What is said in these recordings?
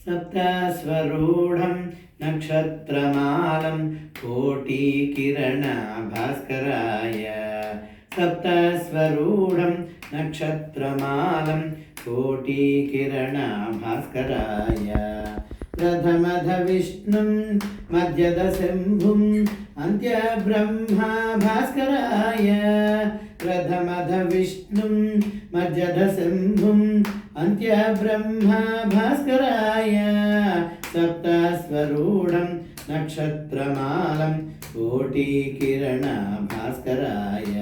सप्तस्वरूढं नक्षत्रमालं कोटिकिरणभास्कराय सप्तस्वरूढं नक्षत्रमालं कोटिकिरणभास्कराय प्रथमध विष्णुं मध्यद शम्भुं अन्त्यब्रह्मा भास्कराय प्रथमध विष्णुं मध्यद शम्भुं अन्त्यब्रह्मा भास्कराय सप्तस्वरूढं नक्षत्रमालं कोटिकिरणभास्कराय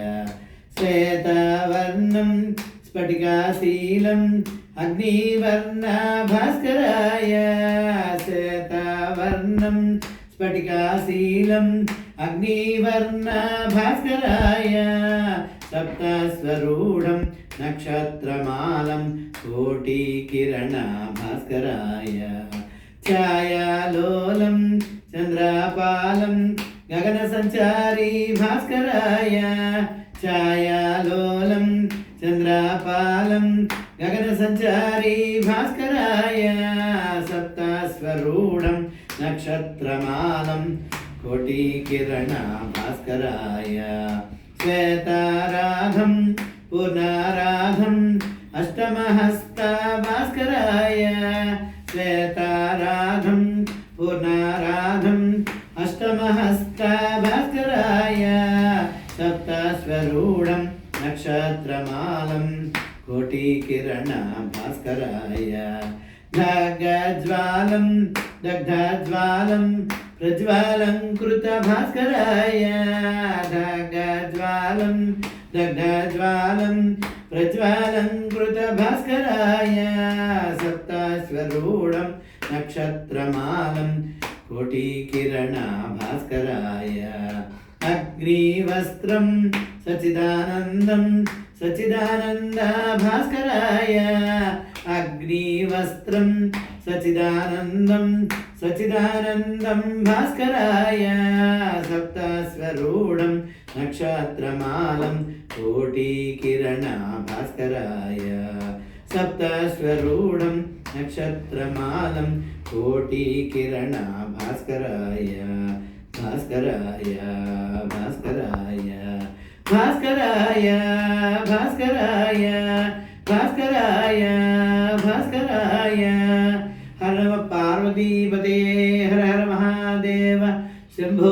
श्वेतवर्णं स्फटिकाशीलम् अग्निवर्णभास्कराय श्वेतवर्णं स्फटिकाशीलम् अग्निवर्णभास्कराय सप्तस्वरूढं नक्षत्रमालं कोटिकिरणभास्कराय छायालोलं चन्द्रपालं गगनसञ्चारी भास्कराय छायालोलं चन्द्रपालं गगनसञ्चारी भास्कराय सप्तस्वरूढं नक्षत्रमालं कोटिकिरणभास्कराय श्वेताराधं पूर्णाराधं अष्टमहस्तभास्कराय श्वेताराधं पूर्णाराधं अष्टमहस्तभास्कराय सप्तस्वरूढं नक्षत्रमालं कोटिकिरणभास्कराय दग्धज्वालं दग्धज्वालं प्रज्वालङ्कृतभास्कराय दग्धज्वालं दग्धज्वालं प्रज्वालङ्कृतभास्कराय सप्तस्वरूढं नक्षत्रमालं कोटिकिरणभास्कराय अग्निवस्त्रं सच्चिदानन्दं सच्चिदानन्दभास्कराय अग्निवस्त्रं सच्चिदानन्दं सच्चिदानन्दं भास्कराय सप्तस्वरूढं नक्षत्रमालं कोटिकिरणभास्कराय सप्तस्वरूढं नक्षत्रमालं कोटिकिरणभास्कराय भास्कराय भास्कराय भास्कराय भास्कराय भास्कराय भास्कराय हर नमः पार्वतीपते हर हर महादेव शंभो